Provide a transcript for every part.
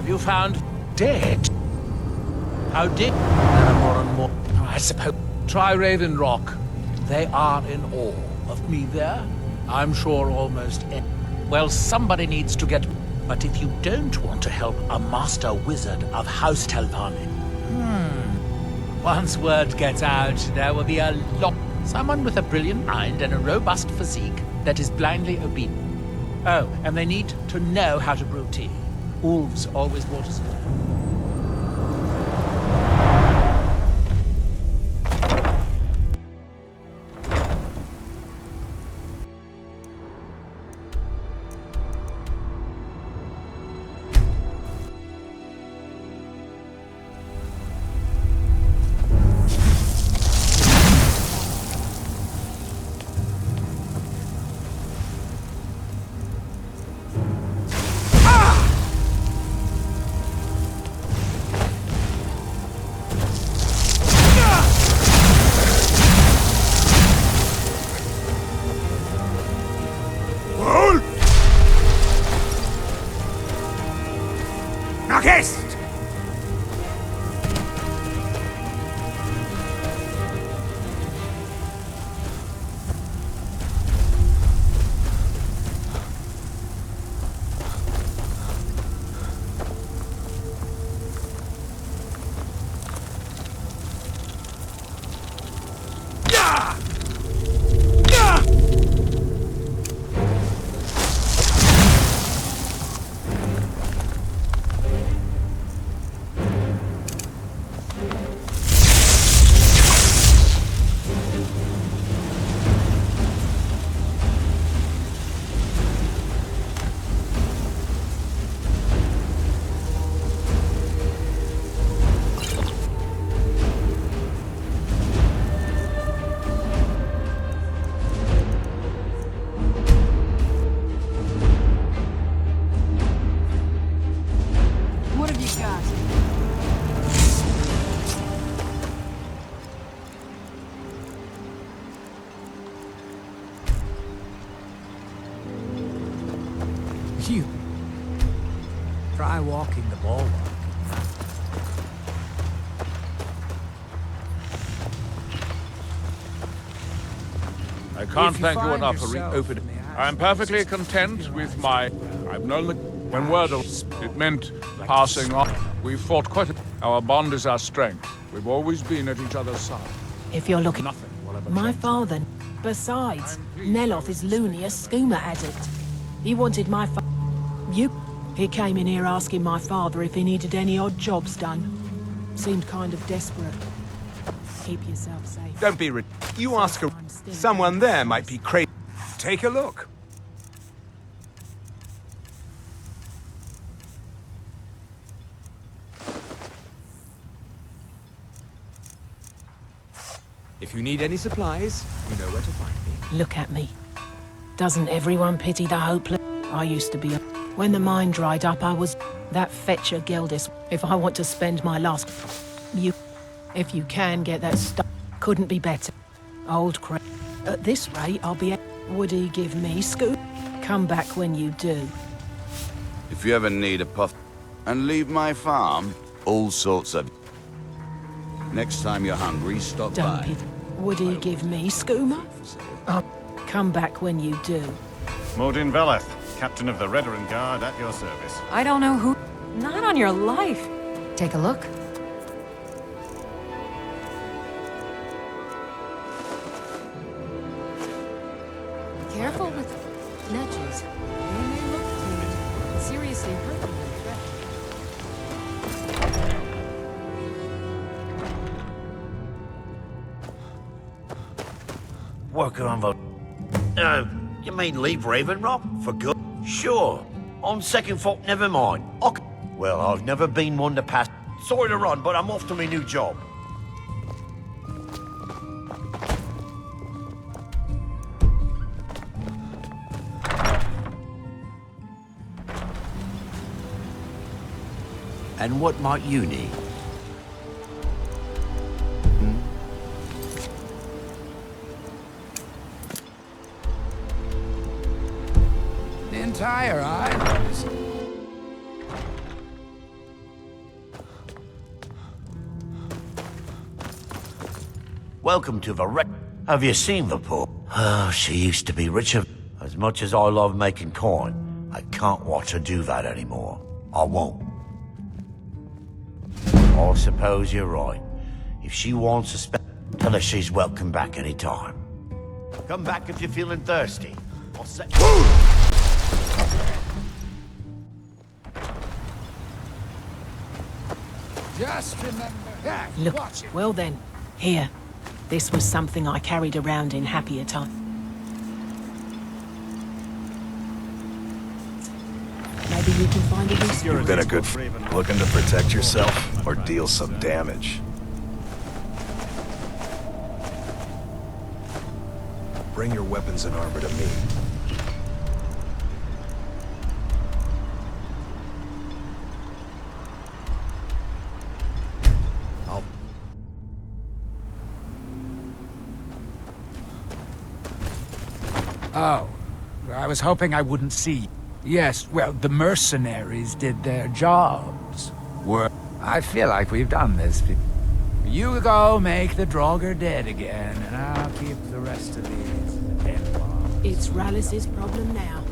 You found dead. How did? There are more and more. Oh, I suppose. Try Raven Rock. They are in awe of me there. I'm sure almost. Well, somebody needs to get. But if you don't want to help a master wizard of House Telvanni, once word gets out, there will be a lot. Someone with a brilliant mind and a robust physique that is blindly obedient. Oh, and they need to know how to brew tea. Wolves always brought us. You try walking the bulwark. I can't thank you enough for reopening. I'm perfectly content with my. I've known the. When word of it meant passing on. We've fought quite a. Our bond is our strength. We've always been at each other's side. If you're looking. Nothing will ever My change. father. Besides, Neloth is loony, a skooma addict. He wanted my He came in here asking my father if he needed any odd jobs done. Seemed kind of desperate. Keep yourself safe. Don't be You ask someone there might be crazy. Take a look. If you need any supplies, you know where to find me. Look at me. Doesn't everyone pity the hopeless? I used to be a... When the mine dried up, I was... That fetcher Geldis. If I want to spend my last... If you can get that stuff... Couldn't be better. Old crap. At this rate, I'll be... Would he give me scoop? Come back when you do. If you ever need a puff... And leave my farm, all sorts of... Next time you're hungry, stop Don't by. pity. Would he give me skooma? Come back when you do. Mordin Veleth, captain of the Redoran Guard, at your service. I don't know who... Not on your life. Take a look. Careful with ledges. They may look clean. Seriously hurt them when threatened. Worker on the... You mean leave Raven Rock? For good? Sure. On second thought, never mind. Okay. Well, I've never been one to pass. Sorry to run, but I'm off to my new job. And what might you need? The entire island is... Welcome to the wreck. Have you seen the poor? Oh, she used to be richer. As much as I love making coin, I can't watch her do that anymore. I won't. I suppose you're right. If she wants to spend, tell her she's welcome back any time. Come back if you're feeling thirsty. I'll set... Just remember... Yeah, Look, watch it. well then, here. This was something I carried around in happier times. Maybe you can find a use. You've been a good looking to protect yourself or deal some damage. Bring your weapons and armor to me. Oh, I was hoping I wouldn't see. Yes, well, the mercenaries did their jobs. I feel like we've done this. You go make the Draugr dead again, and I'll keep the rest of these dead ones. It's Rallis's problem now.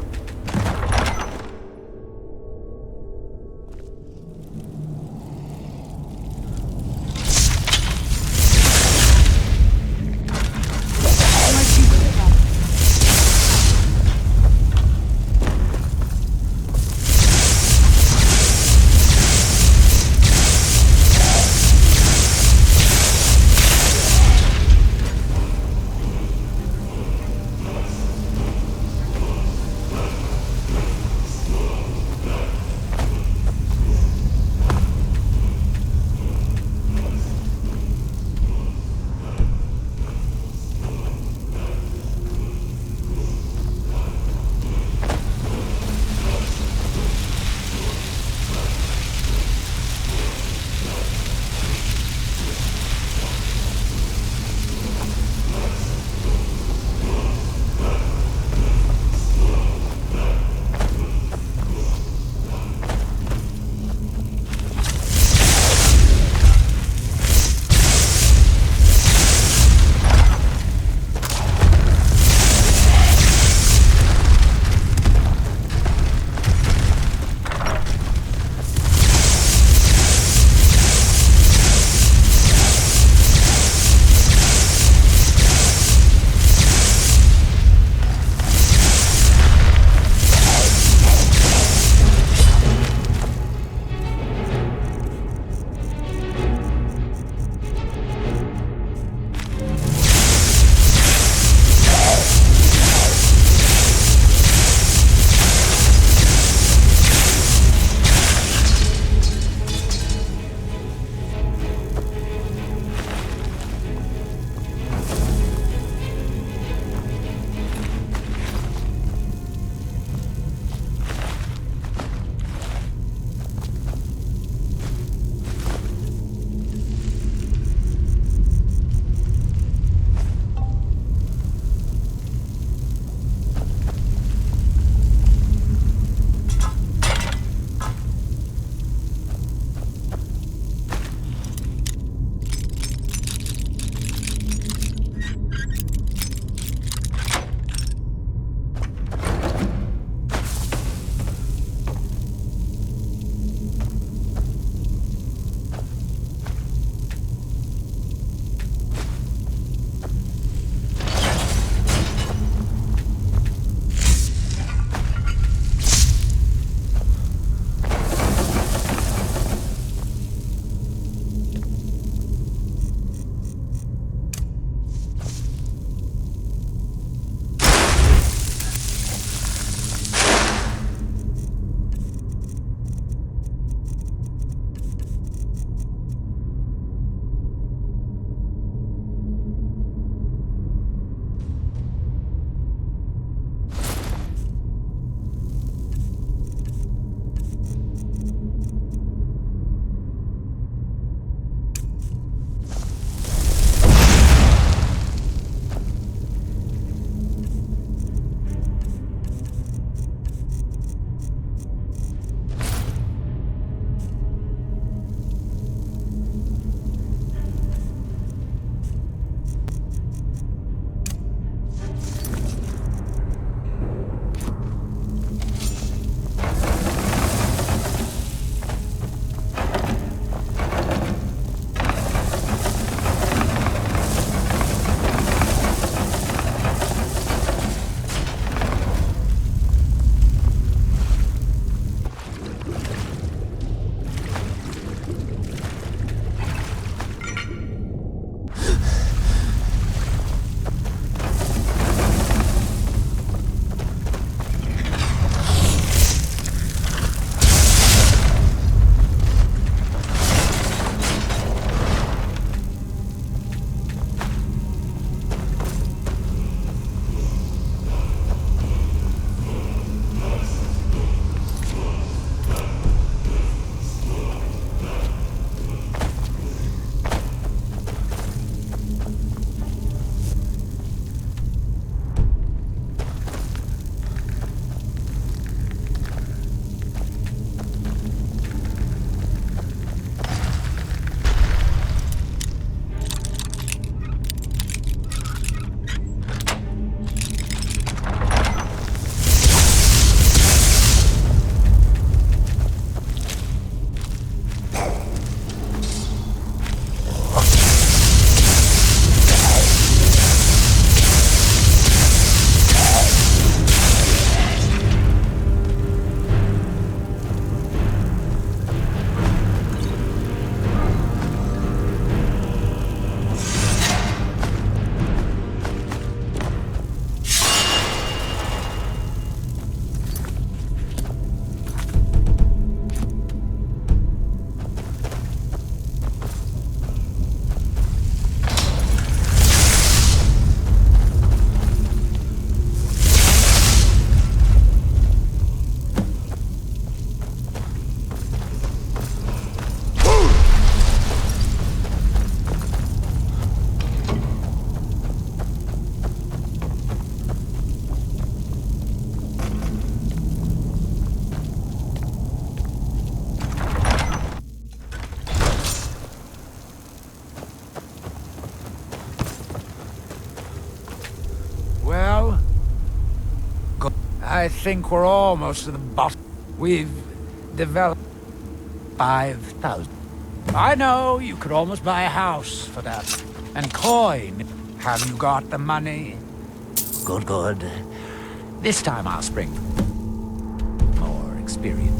I think we're almost to the bottom. We've developed 5,000. I know you could almost buy a house for that. And coin. Have you got the money? Good, good. This time I'll spring more experience.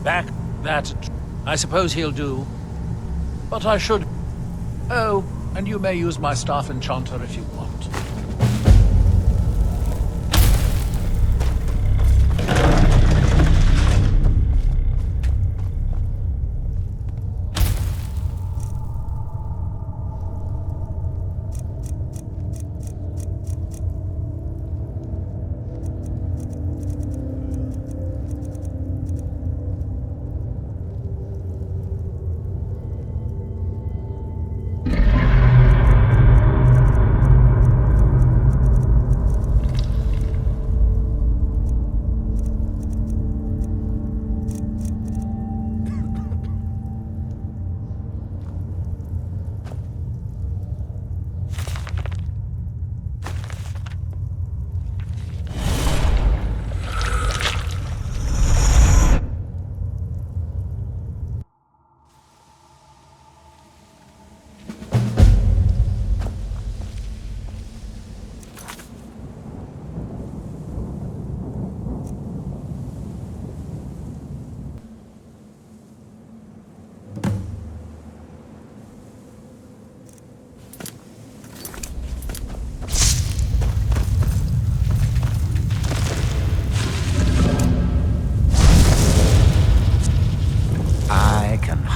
Back. That, I suppose he'll do. But I should... Oh, and you may use my staff enchanter if you want.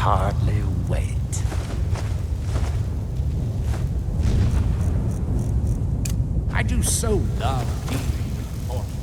Hardly wait. I do so love dealing with orphans.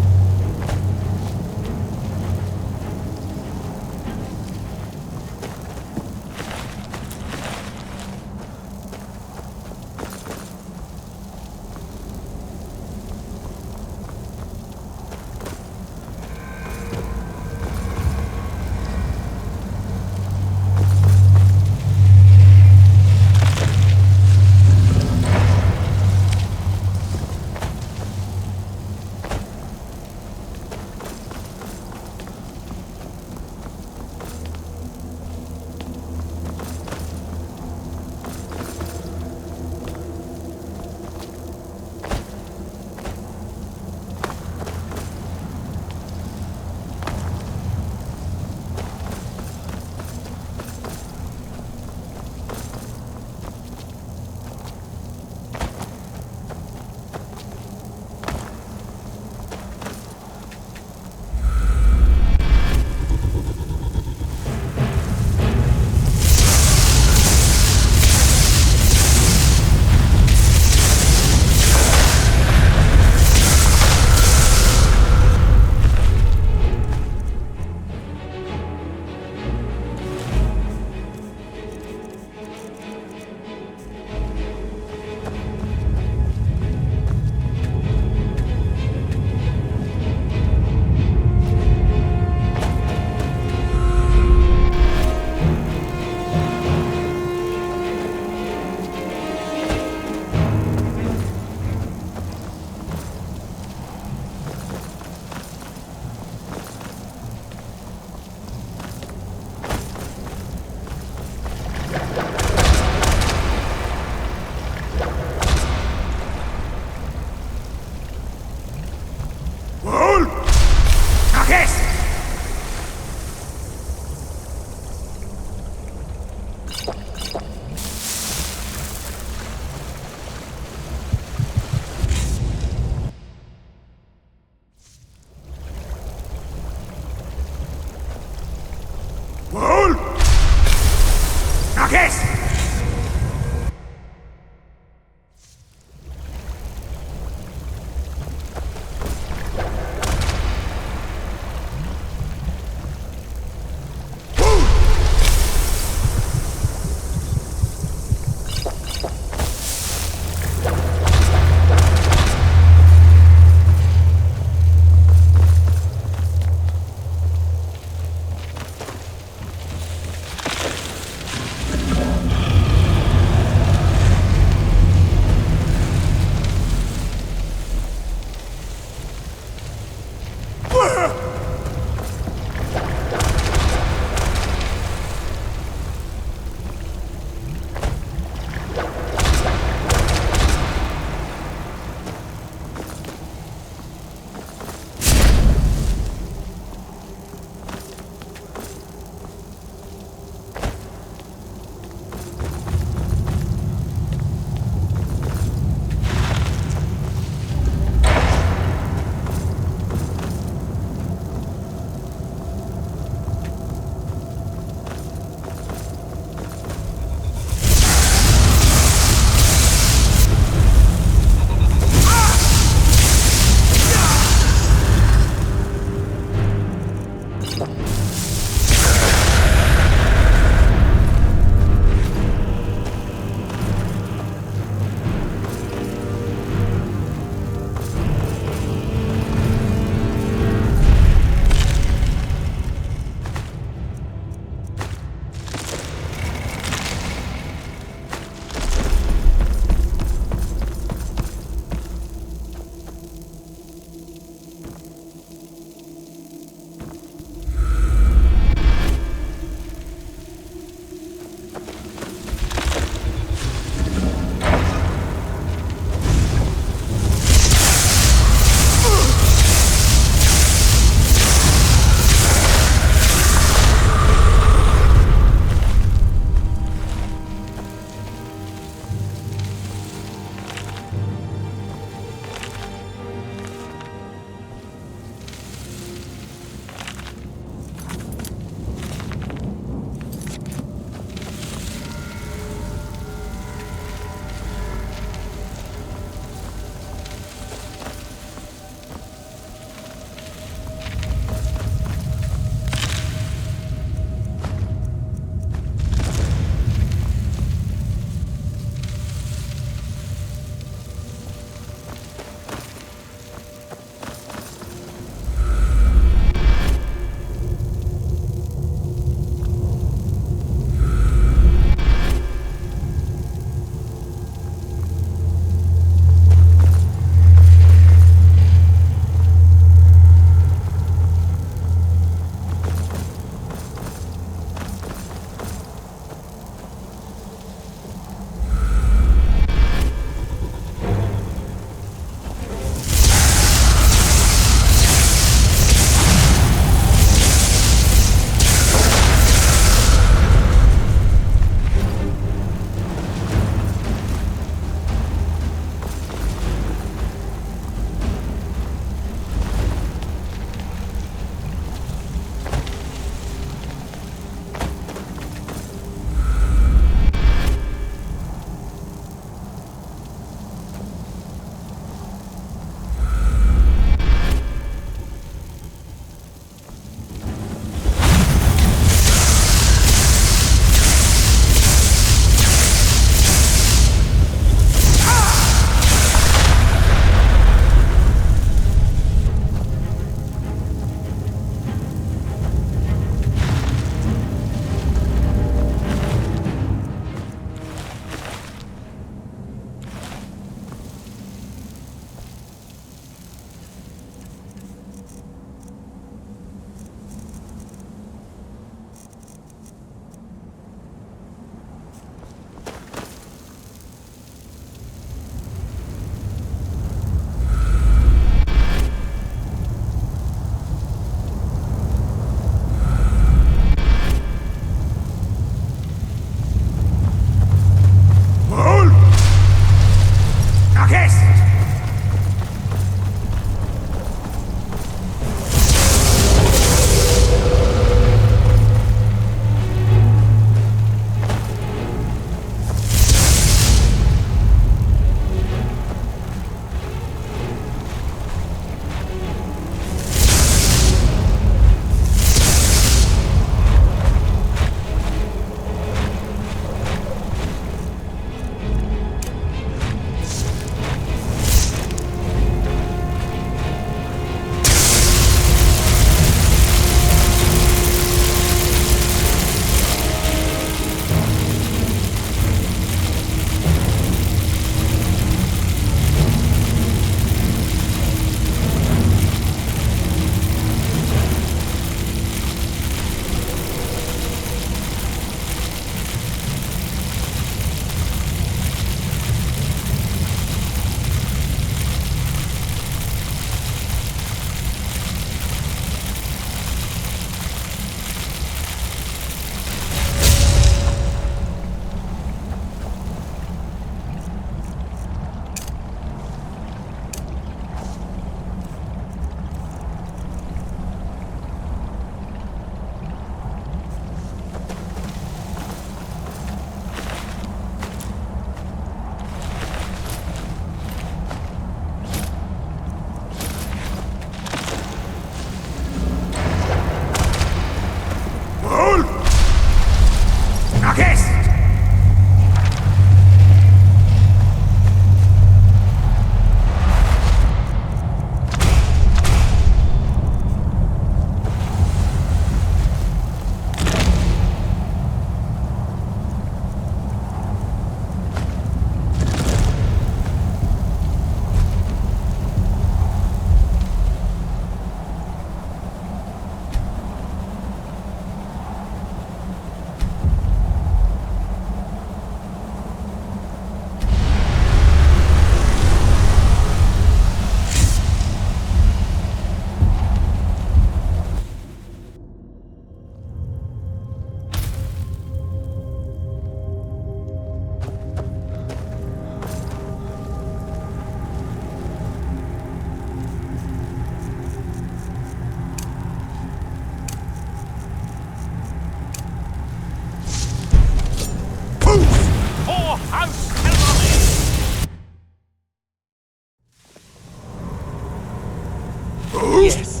Yes.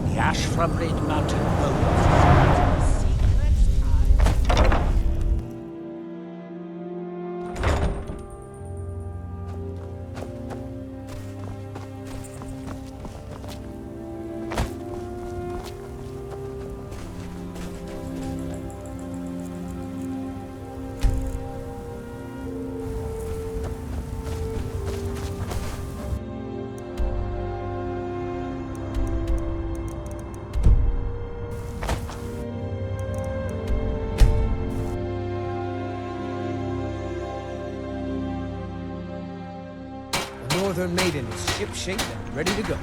The ash from Red Mountain bones. Secrets I... The Northern Maiden is ship-shape and ready to go.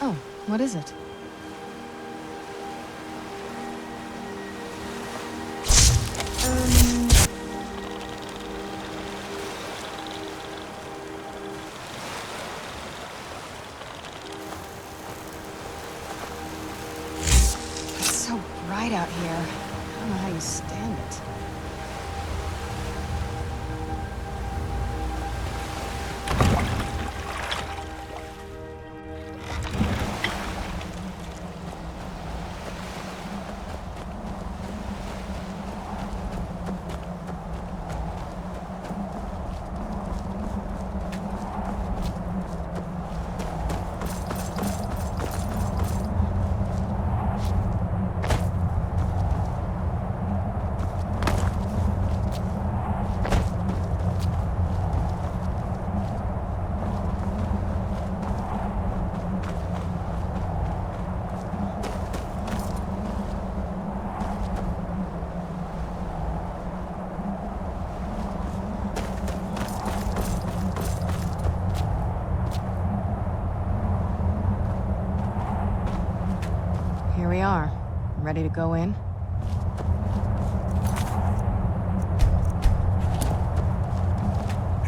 Oh, what is it? It's so bright out here. I don't know how you stand it. Here we are. Ready to go in?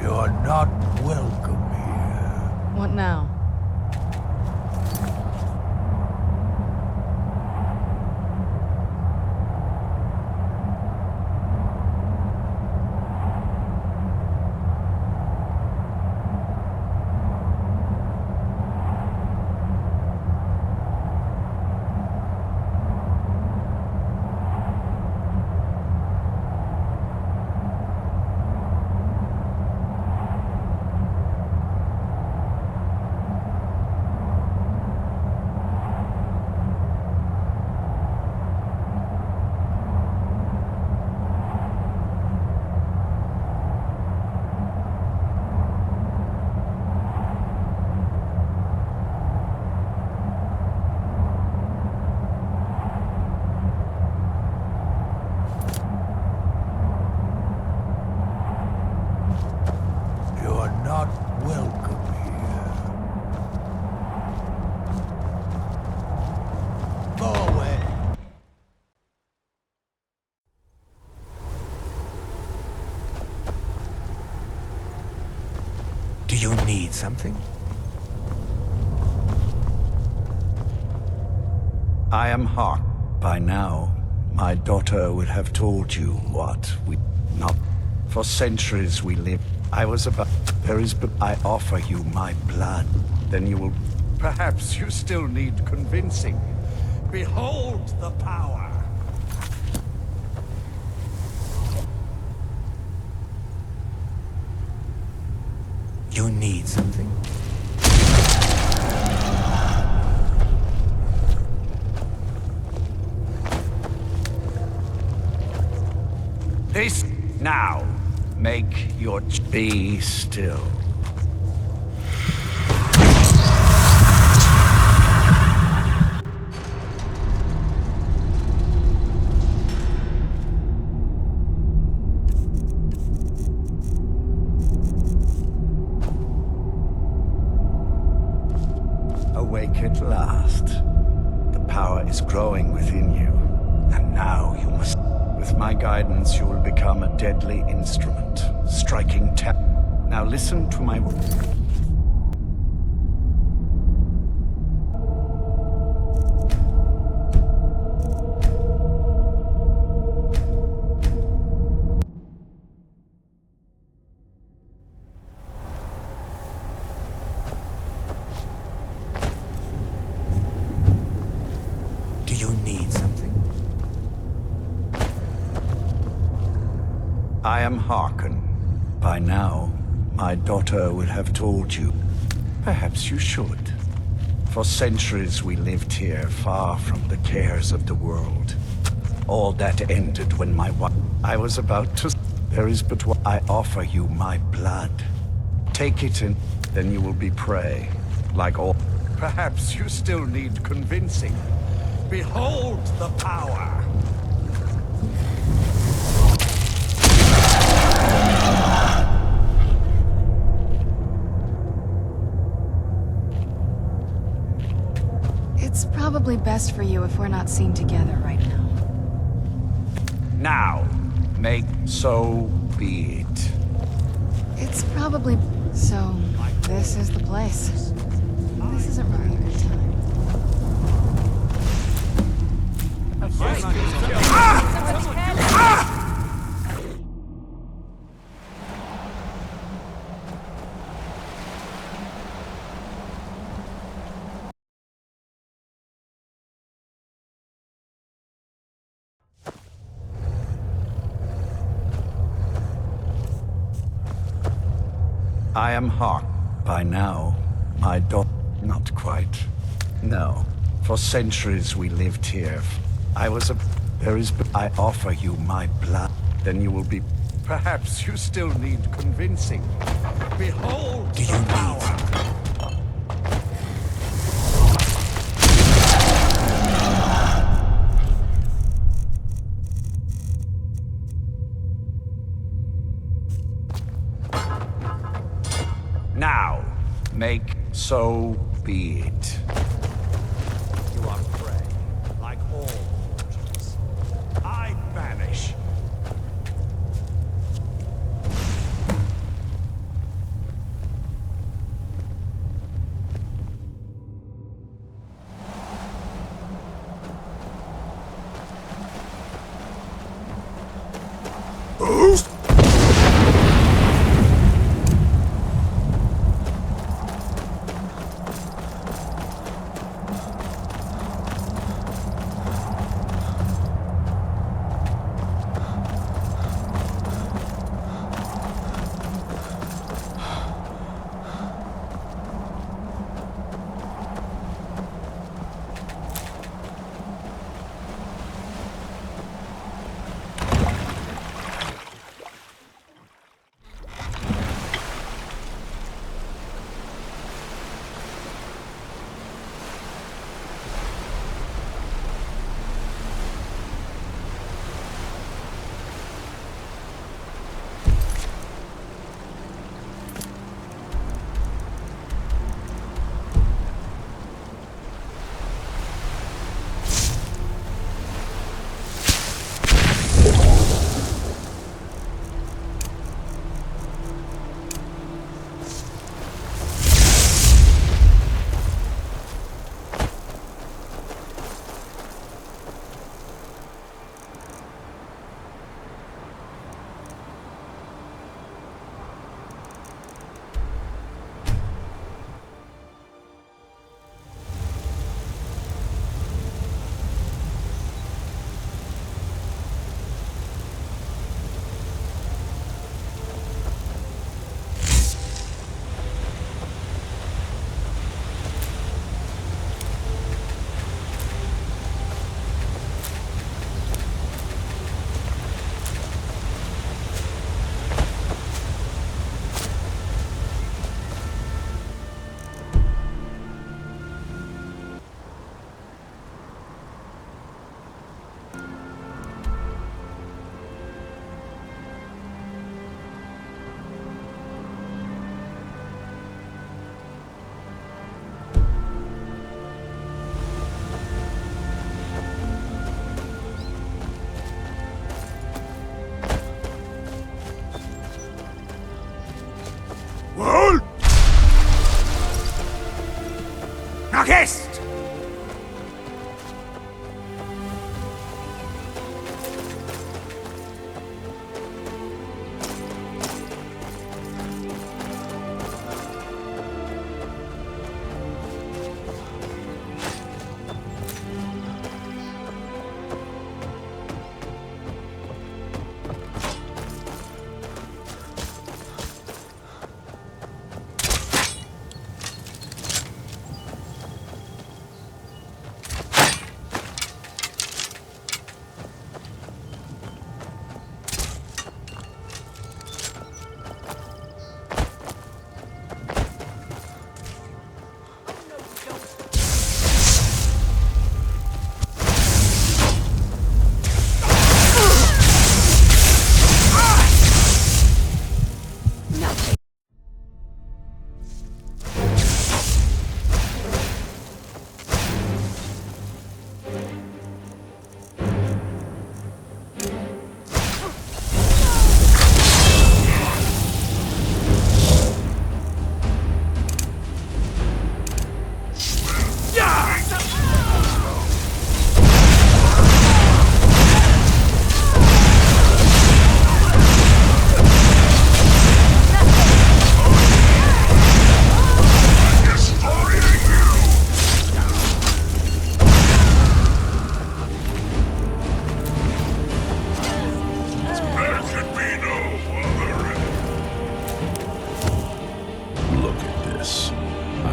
You're not welcome here. What now? You're not welcome here. Go away. Do you need something? I am Hawk. By now, my daughter would have told you what we not. For centuries we lived. I was about. There is but I offer you my blood. Then you will. Perhaps you still need convincing. Behold the power. You need something? This now. Make your be still. Awake at last. The power is growing within you, and now you must... With my guidance, you will become a deadly instrument, striking Now listen to my... Do you need something? I am Harkon. By now, my daughter will have told you. Perhaps you should. For centuries we lived here, far from the cares of the world. All that ended when my wife... I was about to... There is but one... I offer you my blood. Take it and then you will be prey. Like all... Perhaps you still need convincing. Behold the power! It's probably best for you if we're not seen together right now. Now, make so be it. It's probably... So, this is the place. This isn't really a good time. I am Hark. By now, my daughter... Not quite. No. For centuries we lived here. I was a... There is... I offer you my blood. Then you will be... Perhaps you still need convincing. Behold Do you the need power! Now, make so be it. You are prey, like all mortals. I banish. Nach ist!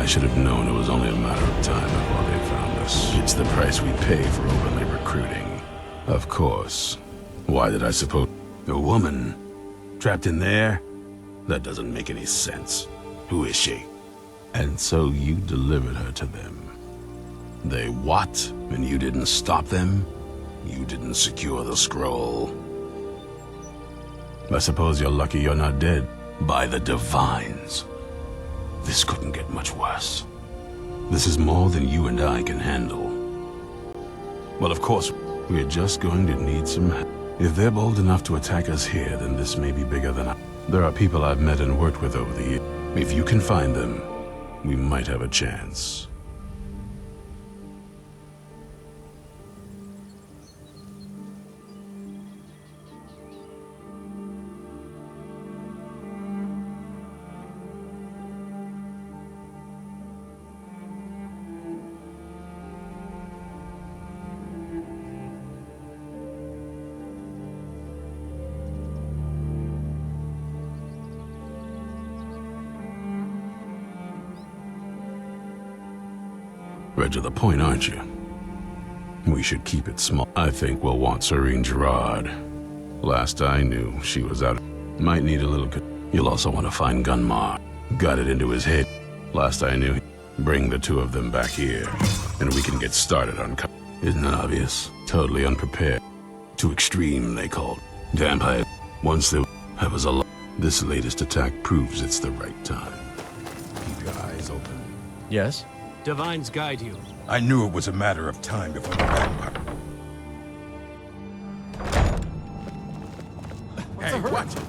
I should have known it was only a matter of time before they found us. It's the price we pay for openly recruiting. Of course. Why did I suppose... A woman? Trapped in there? That doesn't make any sense. Who is she? And so you delivered her to them. They what? And you didn't stop them? You didn't secure the scroll? I suppose you're lucky you're not dead. By the Divines. This couldn't get much worse. This is more than you and I can handle. Well, of course, we're just going to need some help. If they're bold enough to attack us here, then this may be bigger than I... There are people I've met and worked with over the years. If you can find them, we might have a chance. Right to the point, aren't you? We should keep it small. I think we'll want Serene Gerard. Last I knew, she was out. Might need a little... You'll also want to find Gunmar. Got it into his head. Last I knew, bring the two of them back here, and we can get started on... Isn't it obvious? Totally unprepared. Too extreme, they called. Vampire. Once there was a lot. This latest attack proves it's the right time. Keep your eyes open. Yes? Divines guide you. I knew it was a matter of time before the vampire. Hey, what?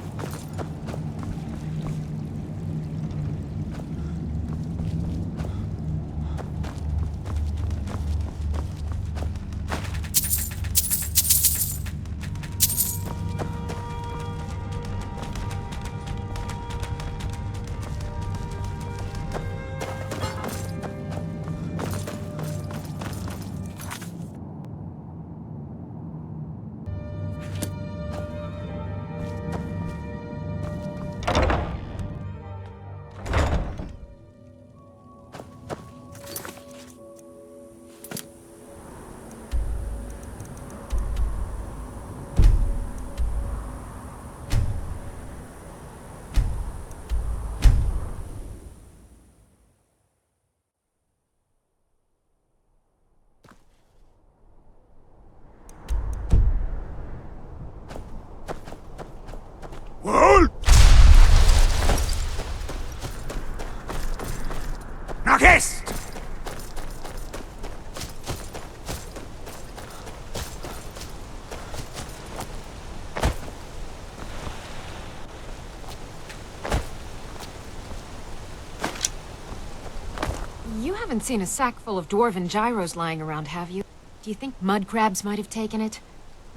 haven't seen a sack full of dwarven gyros lying around, have you? Do you think mud crabs might have taken it?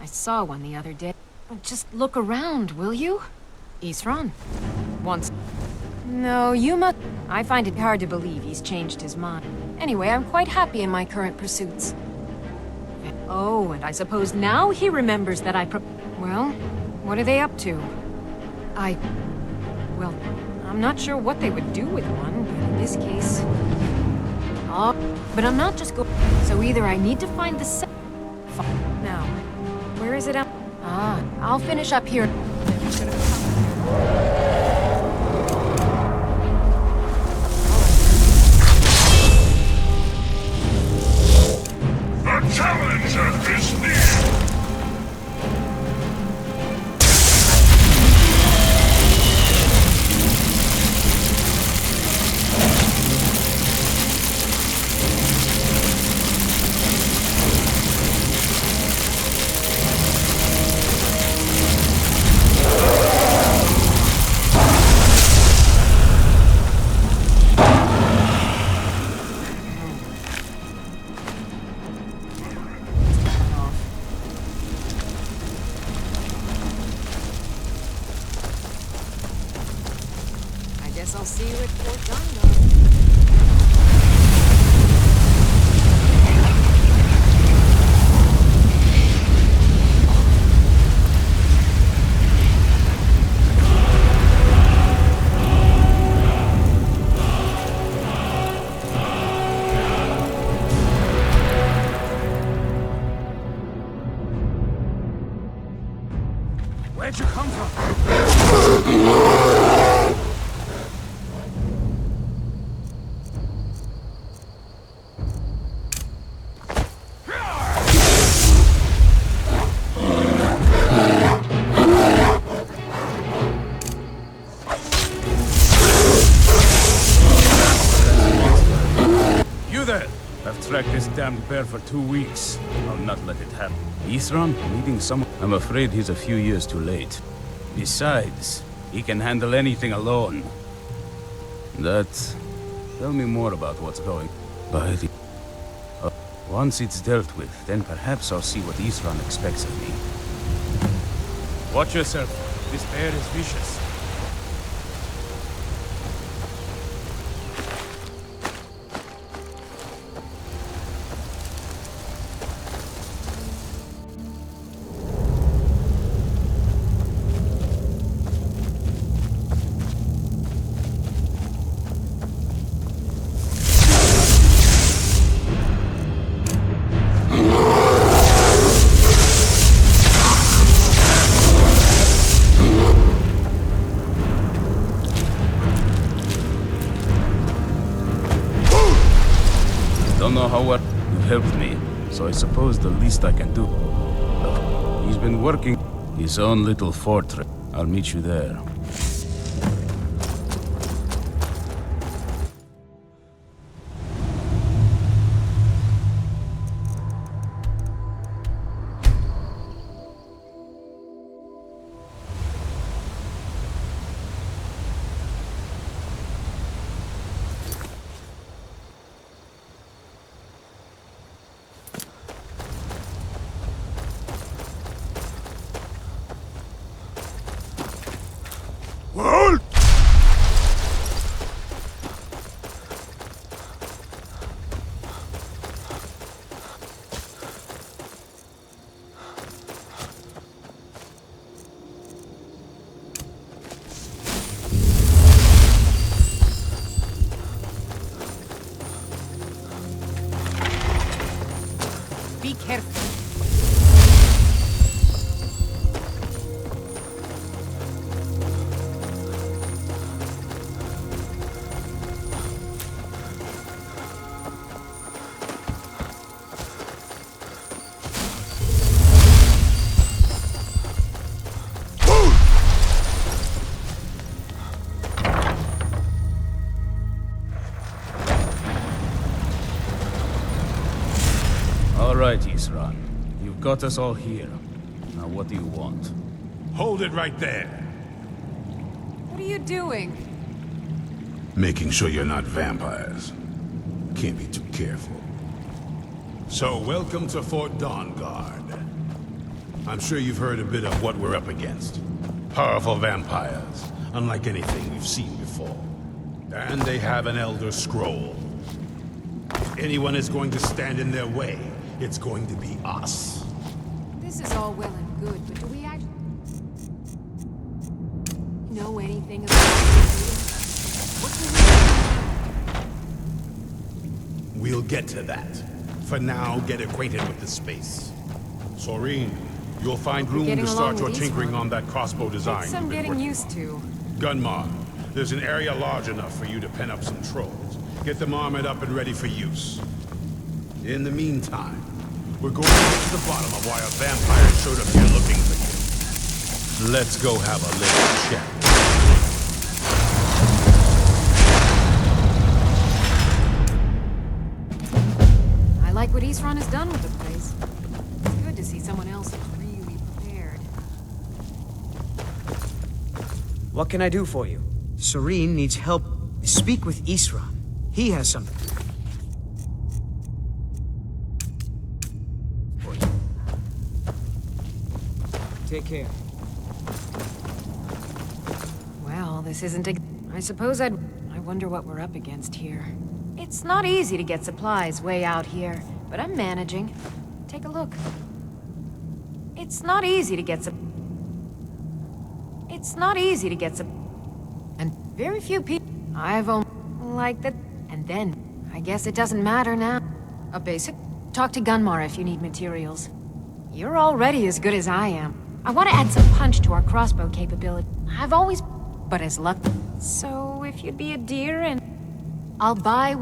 I saw one the other day. Just look around, will you? Isran. Once. No, you must... I find it hard to believe he's changed his mind. Anyway, I'm quite happy in my current pursuits. Oh, and I suppose now he remembers that Well, what are they up to? Well, I'm not sure what they would do with one, but in this case... Oh, but I'm not just going... So either I need to find the Now, where is it at? I'll finish up here. The challenger is near! I'll see you at Fort Dunbar. Where'd you come from? I've tracked this damned bear for 2 weeks. I'll not let it happen. Isran needing someone. I'm afraid he's a few years too late. Besides, he can handle anything alone. Tell me more about what's going. By the... once it's dealt with, then perhaps I'll see what Isran expects of me. Watch yourself. This bear is vicious. Don't know how well you've helped me, so I suppose the least I can do. Look, he's been working his own little fortress. I'll meet you there. Be careful. All right, Isran. You've got us all here. Now what do you want? Hold it right there. What are you doing? Making sure you're not vampires. can't be too careful. So, welcome to Fort Dawnguard. I'm sure you've heard a bit of what we're up against. Powerful vampires, unlike anything we've seen before. And they have an Elder Scroll. If anyone is going to stand in their way, it's going to be us. This is all well and good, but do we actually know anything about what We'll get to that. For now, get acquainted with the space. Soreen, you'll find room to start your tinkering on that crossbow design. It's some getting used to. Gunmar, there's an area large enough for you to pen up some trolls. Get them armored up and ready for use. In the meantime, we're going to get to the bottom of why a vampire showed up here looking for you. Let's go have a little chat. I like what Eastron has done with the place. It's good to see someone else who's really prepared. What can I do for you? Serene needs help. Speak with Isran. He has something. For you. Take care. Well, this isn't a... I suppose I wonder what we're up against here. It's not easy to get supplies way out here, but I'm managing. Take a look. It's not easy to get and very few people... I've only... like that... And then, I guess it doesn't matter now. A basic... Talk to Gunmar if you need materials. You're already as good as I am. I want to add some punch to our crossbow capability. I've always... But as luck... So, if you'd be a dear and... I'll buy...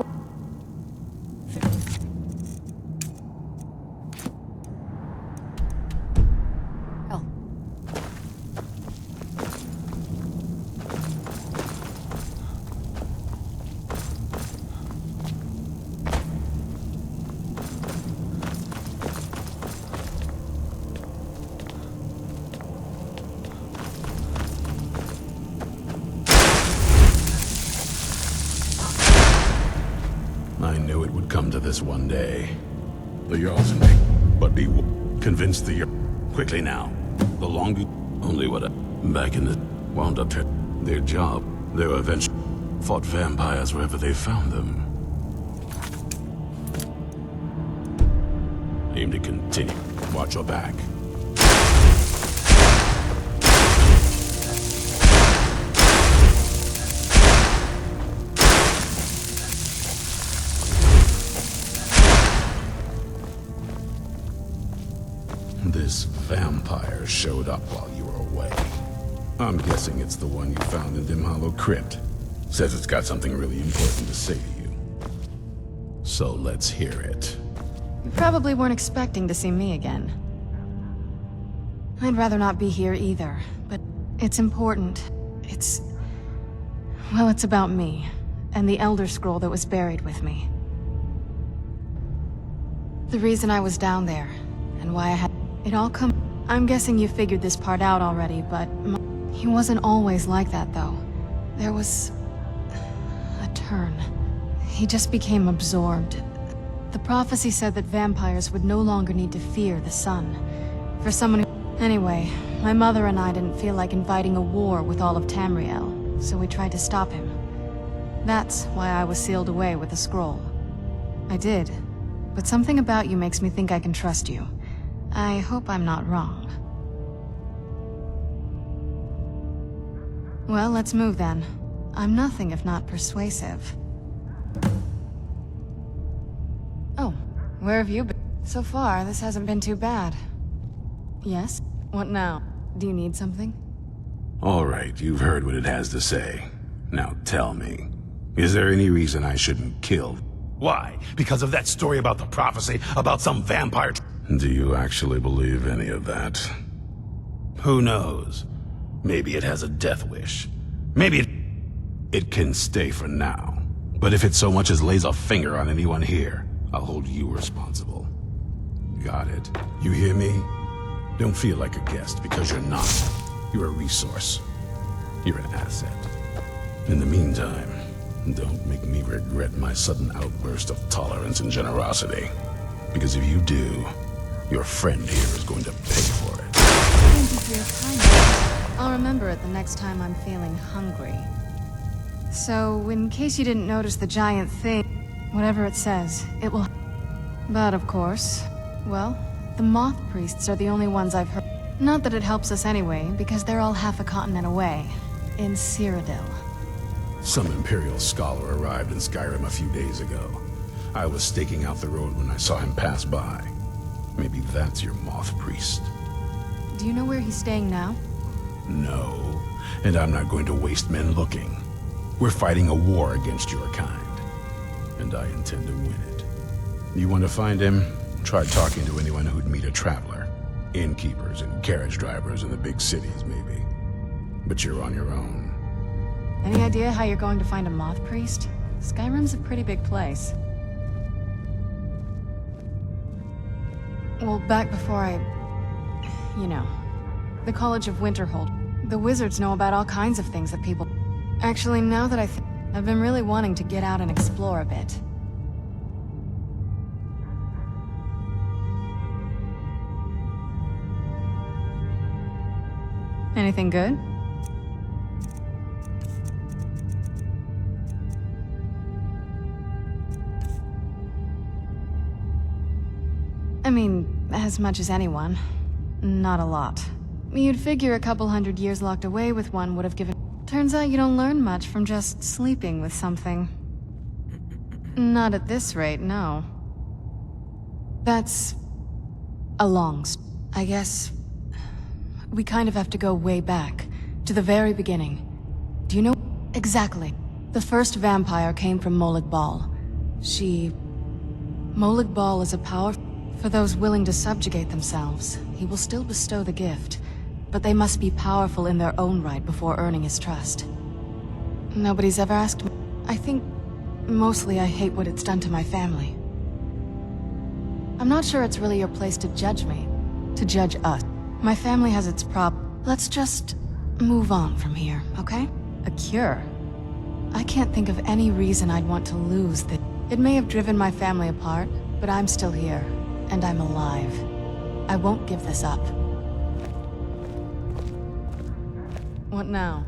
I knew it would come to this one day. The Jarls make, but be convinced the quickly now. The longer, only what back in the wound up their job. They were eventually fought vampires wherever they found them. Aim to continue. Watch your back. This vampire showed up while you were away. I'm guessing it's the one you found in Dim Hollow Crypt. Says it's got something really important to say to you. So let's hear it. You probably weren't expecting to see me again. I'd rather not be here either, but it's important. Well, it's about me, and the Elder Scroll that was buried with me. The reason I was down there, and why I had... It all come... I'm guessing you figured this part out already, but... He wasn't always like that, though. There was... a turn. He just became absorbed. The prophecy said that vampires would no longer need to fear the sun. For someone who... Anyway, my mother and I didn't feel like inviting a war with all of Tamriel, so we tried to stop him. That's why I was sealed away with the scroll. I did. But something about you makes me think I can trust you. I hope I'm not wrong. Well, let's move then. I'm nothing if not persuasive. Oh, where have you been? So far, this hasn't been too bad. Yes? What now? Do you need something? All right, you've heard what it has to say. Now tell me, is there any reason I shouldn't kill? Why? Because of that story about the prophecy? About some vampire... Do you actually believe any of that? Who knows? Maybe it has a death wish. Maybe it can stay for now. But if it so much as lays a finger on anyone here, I'll hold you responsible. Got it? You hear me? Don't feel like a guest, because you're not. You're a resource. You're an asset. In the meantime, Don't make me regret my sudden outburst of tolerance and generosity. Because if you do, your friend here is going to pay for it. Thank you for your kindness. I'll remember it the next time I'm feeling hungry. So, in case you didn't notice the giant thing, whatever it says, it will... But of course, well, the moth priests are the only ones I've heard. Not that it helps us anyway, because they're all half a continent away, in Cyrodiil. Some Imperial scholar arrived in Skyrim a few days ago. I was staking out the road when I saw him pass by. Maybe that's your moth priest. Do you know where he's staying now? No, and I'm not going to waste men looking. We're fighting a war against your kind, and I intend to win it. You want to find him? Try talking to anyone who'd meet a traveler. Innkeepers and carriage drivers in the big cities, maybe. But you're on your own. Any idea how you're going to find a moth priest? Skyrim's a pretty big place. Well, back before you know, the College of Winterhold. The wizards know about all kinds of things that people... Actually, now that I've been really wanting to get out and explore a bit. Anything good? I mean, as much as anyone. Not a lot. You'd figure a couple 100 years locked away with one would have given... Turns out you don't learn much from just sleeping with something. Not at this rate, no. That's... a long... I guess... we kind of have to go way back, to the very beginning. Do you know... Exactly. The first vampire came from Molag Bal. Molag Bal is a power... For those willing to subjugate themselves, he will still bestow the gift, but they must be powerful in their own right before earning his trust. Nobody's ever asked me. I think mostly I hate what it's done to my family. I'm not sure it's really your place to judge me, to judge us. My family has its Let's just move on from here, okay? A cure? I can't think of any reason I'd want to lose this. It may have driven my family apart, but I'm still here. And I'm alive. I won't give this up. What now?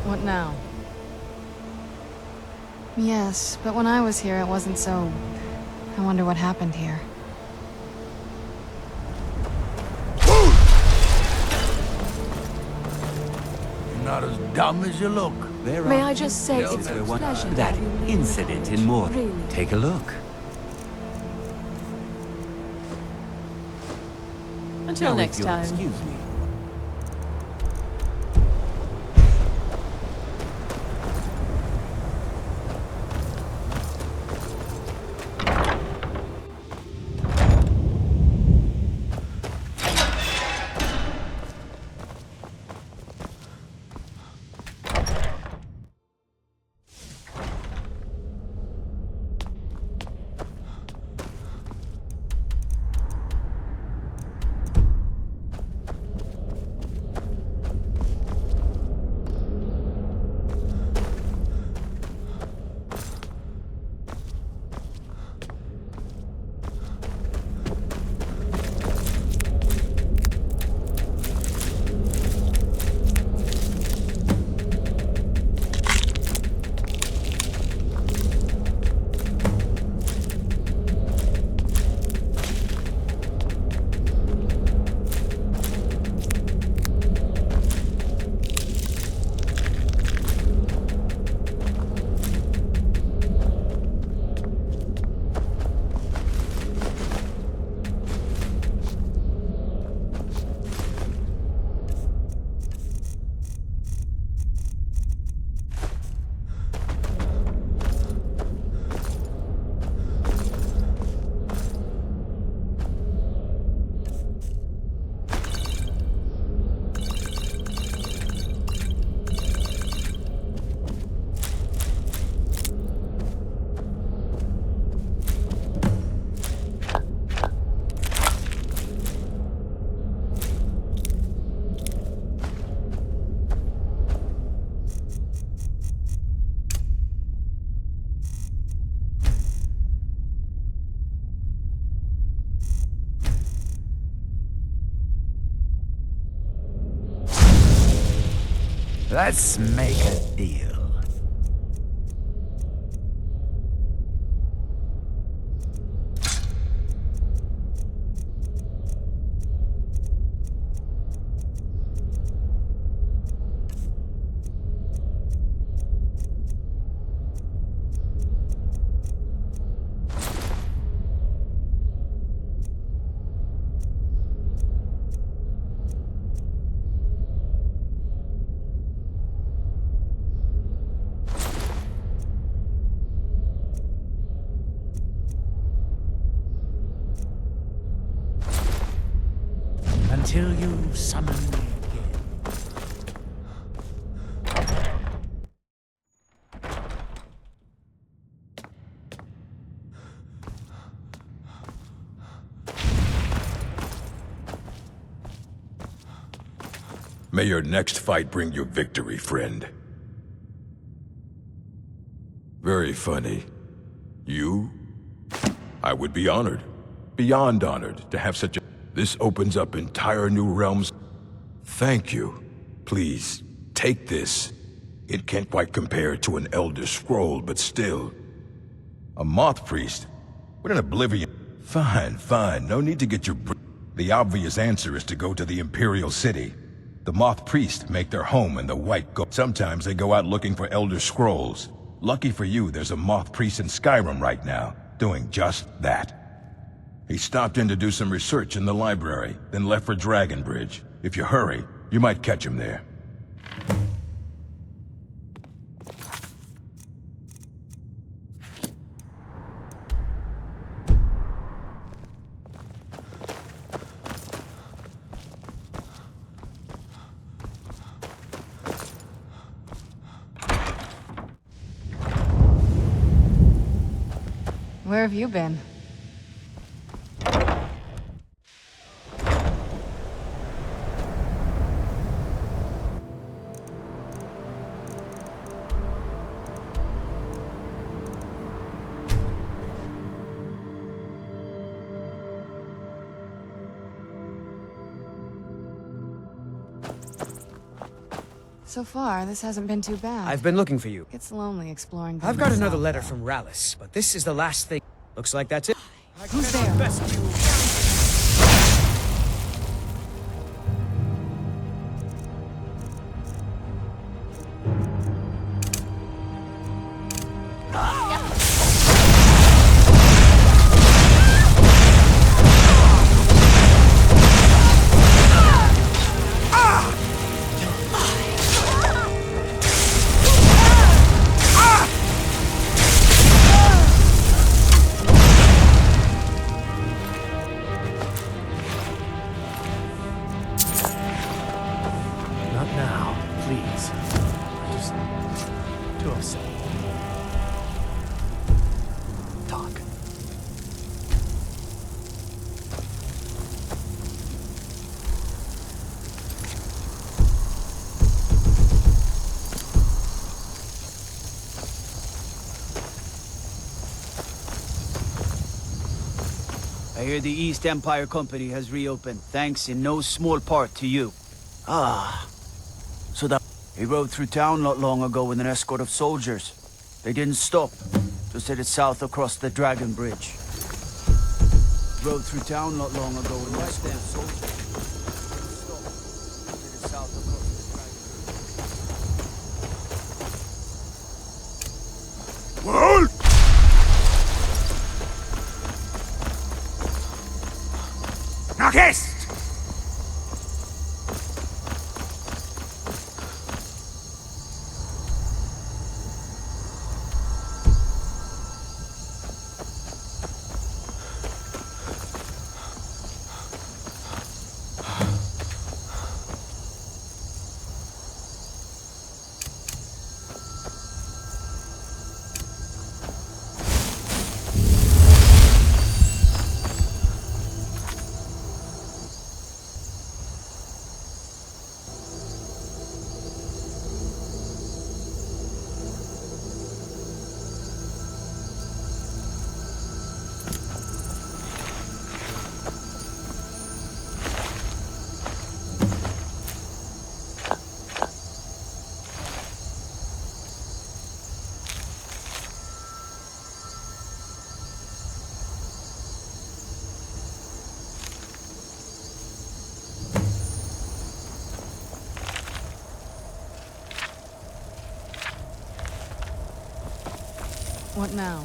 What now? Yes, but when I was here, it wasn't so... I wonder what happened here. You're not as dumb as you look. May I just say it's a pleasure That to have you incident in Moor. Really. Take a look. Until Now, next if you'll time. Excuse me. Let's make a deal. Until you summon me again. May your next fight bring you victory, friend. Very funny. You? I would be honored. Beyond honored to have such a... This opens up entire new realms. Thank you. Please, take this. It can't quite compare to an Elder Scroll, but still. A Moth Priest? What an oblivion. Fine, fine. No need to get your... The obvious answer is to go to the Imperial City. The Moth Priest make their home in the White Gold. Sometimes they go out looking for Elder Scrolls. Lucky for you, there's a Moth Priest in Skyrim right now, doing just that. He stopped in to do some research in the library, then left for Dragon Bridge. If you hurry, you might catch him there. Where have you been? So far, this hasn't been too bad. I've been looking for you. It's lonely exploring. I've got another letter from Rallis, but this is the last thing. Looks like that's it. Who's there? Not now, please. I'm just too upset. Talk. I hear the East Empire Company has reopened, thanks in no small part to you. Ah, so that... He rode through town not long ago with an escort of soldiers. They didn't stop, just headed south across the Dragon Bridge. Rode through town not long ago with an escort of soldiers. Headed south across the Dragon Bridge. Knockest! What now?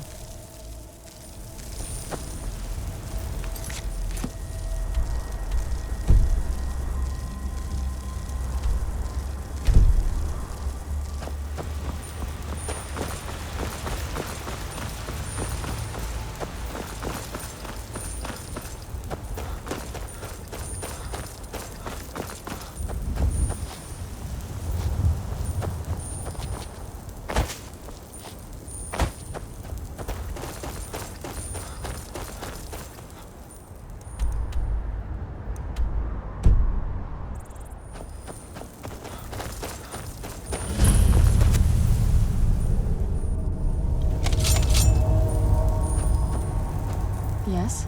Yes?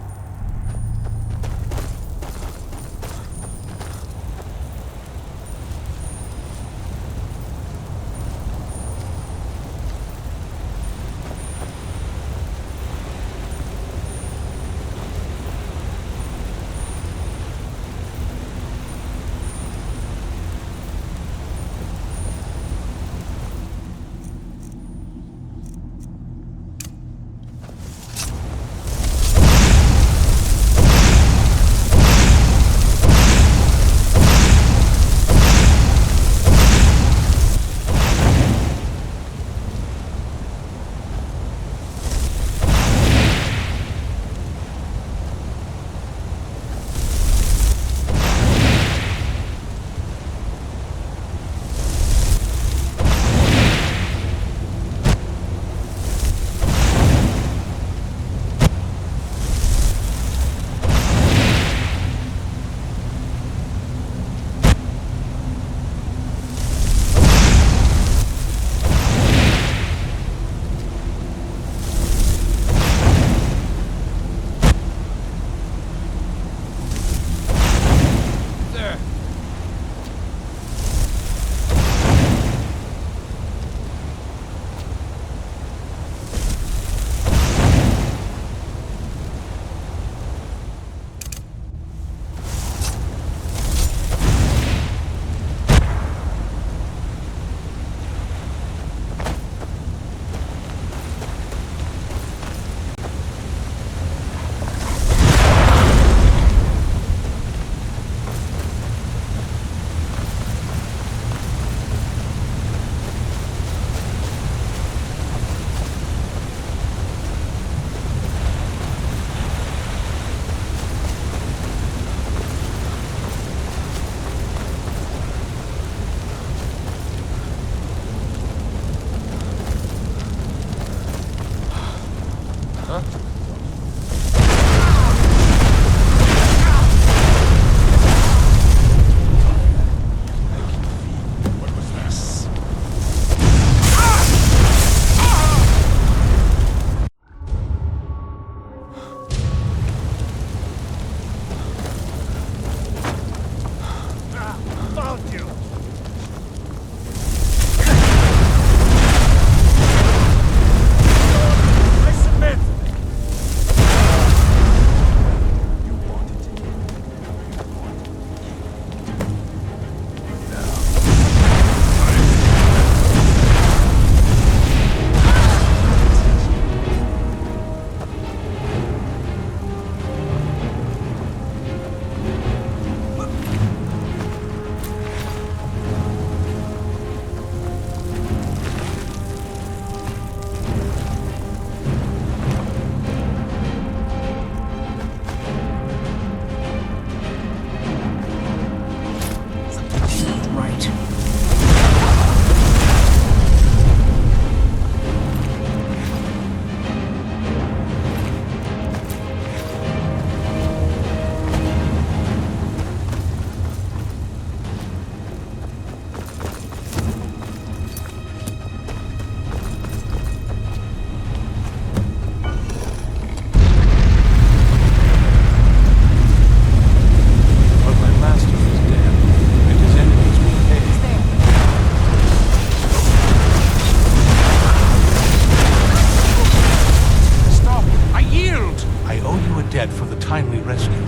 timely rescue.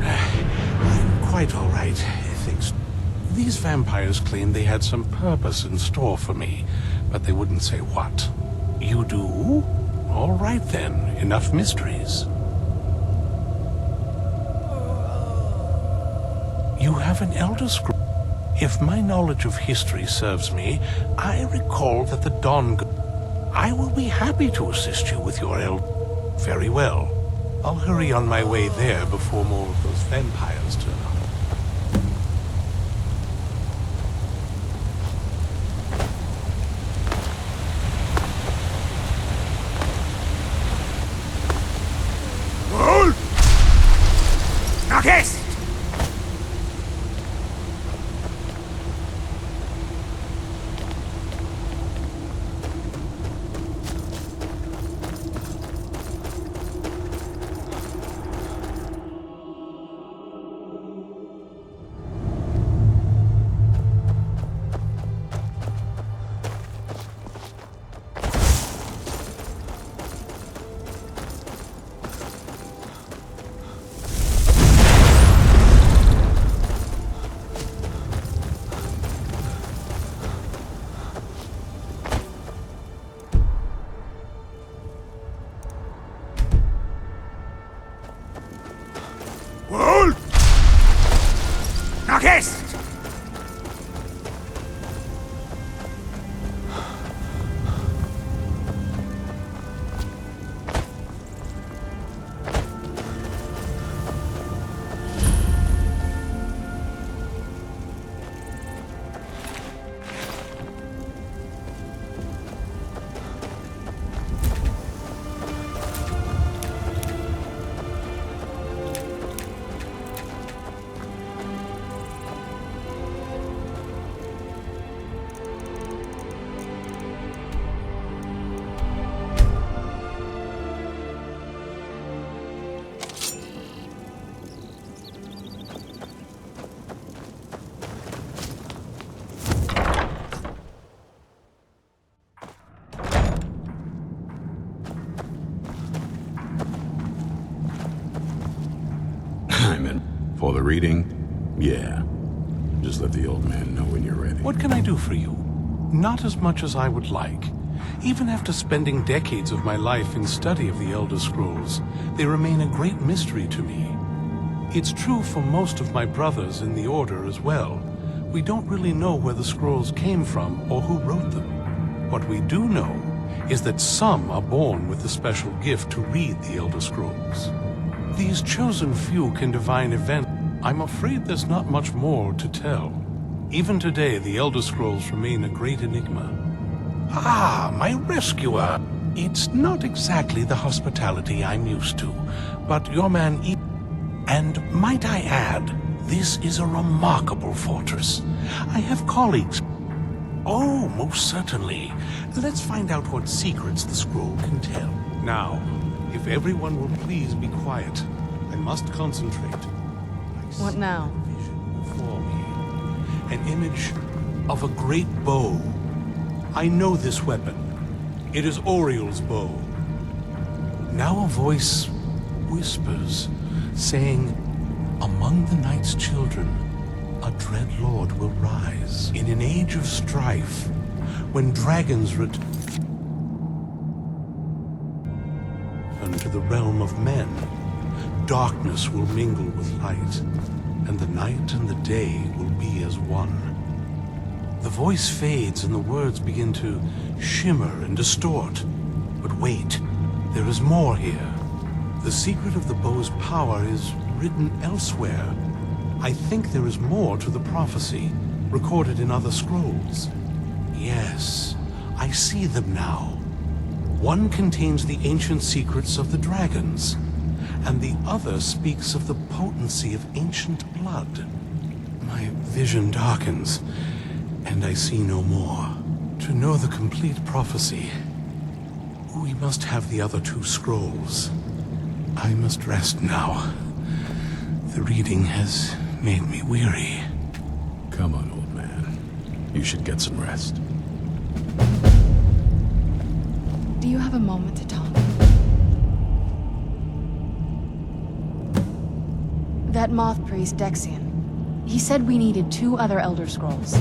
I'm quite all right, thanks. These vampires claimed they had some purpose in store for me, but they wouldn't say what. You do? All right then, enough mysteries. You have an Elder Scroll. If my knowledge of history serves me, I recall that the Dawn... I will be happy to assist you with your Very well. I'll hurry on my way there before more of those vampires turn up. Yes! For the reading? Yeah. Just let the old man know when you're ready. What can I do for you? Not as much as I would like. Even after spending decades of my life in study of the Elder Scrolls, they remain a great mystery to me. It's true for most of my brothers in the Order as well. We don't really know where the scrolls came from or who wrote them. What we do know is that some are born with the special gift to read the Elder Scrolls. These chosen few can divine events. I'm afraid there's not much more to tell. Even today, the Elder Scrolls remain a great enigma. Ah, my rescuer! It's not exactly the hospitality I'm used to, but your man And might I add, this is a remarkable fortress. I have colleagues. Oh, most certainly. Let's find out what secrets the scroll can tell. Now, if everyone will please be quiet, I must concentrate. What now? Vision before me. An image of a great bow. I know this weapon. It is Oriel's bow. Now a voice whispers, saying, among the night's children, a dread lord will rise. In an age of strife, when dragons return to the realm of men, darkness will mingle with light, and the night and the day will be as one. The voice fades and the words begin to shimmer and distort. But wait, there is more here. The secret of the bow's power is written elsewhere. I think there is more to the prophecy, recorded in other scrolls. Yes, I see them now. One contains the ancient secrets of the dragons, and the other speaks of the potency of ancient blood. My vision darkens, and I see no more. To know the complete prophecy, we must have the other two scrolls. I must rest now. The reading has made me weary. Come on, old man. You should get some rest. Do you have a moment to talk? That moth priest, Dexian. He said we needed 2 other Elder Scrolls.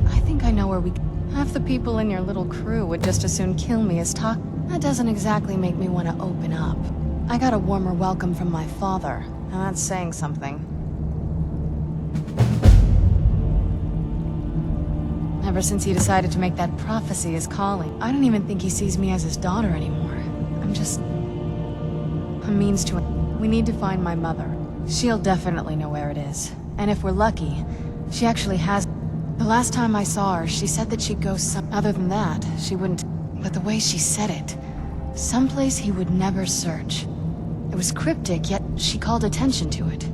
I think I know where we... Half the people in your little crew would just as soon kill me as talk. That doesn't exactly make me want to open up. I got a warmer welcome from my father, and that's saying something. Ever since he decided to make that prophecy his calling, I don't even think he sees me as his daughter anymore. I'm just a means to it. We need to find my mother. She'll definitely know where it is. And if we're lucky, she actually has. The last time I saw her, she said that she'd go some. Other than that, she wouldn't. But the way she said it, someplace he would never search. It was cryptic, yet she called attention to it.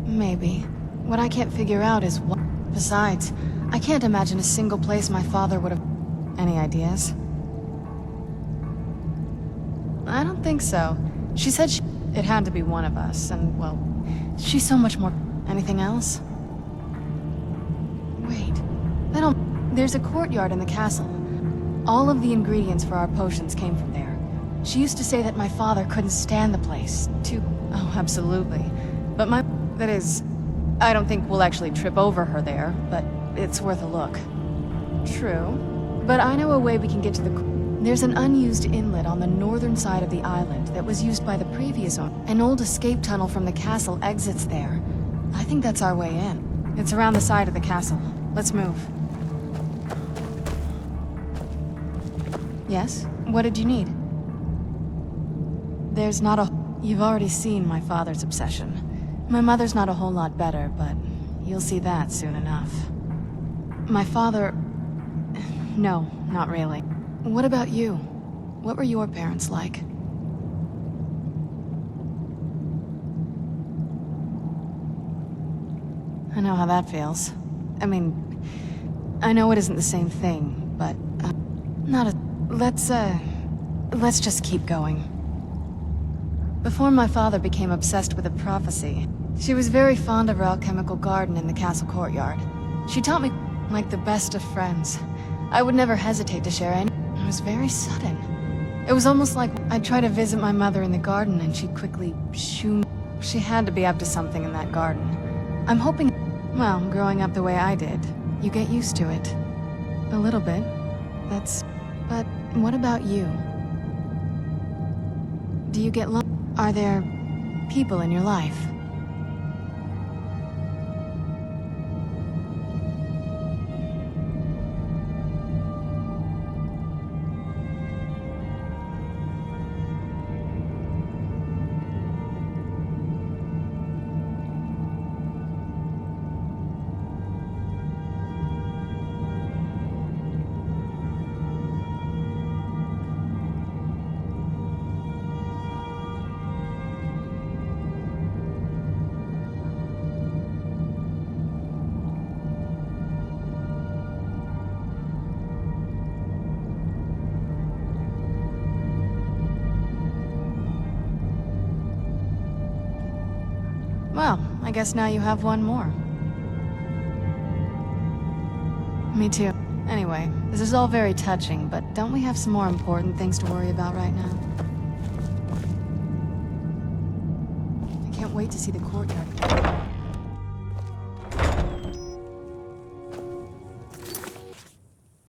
Maybe. What I can't figure out is what. Besides, I can't imagine a single place my father would have. Any ideas? I don't think so. She said it had to be one of us, and, well, she's so much more. Anything else? Wait. There's a courtyard in the castle. All of the ingredients for our potions came from there. She used to say that my father couldn't stand the place. Oh, absolutely. But that is... I don't think we'll actually trip over her there, but it's worth a look. True. But I know a way we can get to the... There's an unused inlet on the northern side of the island that was used by the previous owner. An old escape tunnel from the castle exits there. I think that's our way in. It's around the side of the castle. Let's move. Yes? What did you need? There's not a... You've already seen my father's obsession. My mother's not a whole lot better, but you'll see that soon enough. My father... No, not really. What about you? What were your parents like? I know how that feels. I mean, I know it isn't the same thing, but... not a... Let's just keep going. Before my father became obsessed with a prophecy, she was very fond of her alchemical garden in the castle courtyard. She taught me like the best of friends. I would never hesitate to share any. It was very sudden. It was almost like I'd try to visit my mother in the garden and she'd quickly shoo me. She had to be up to something in that garden. I'm hoping, well, growing up the way I did, you get used to it. A little bit. But what about you? Do you get Are there people in your life? Well, I guess now you have one more. Me too. Anyway, this is all very touching, but don't we have some more important things to worry about right now? I can't wait to see the courtyard.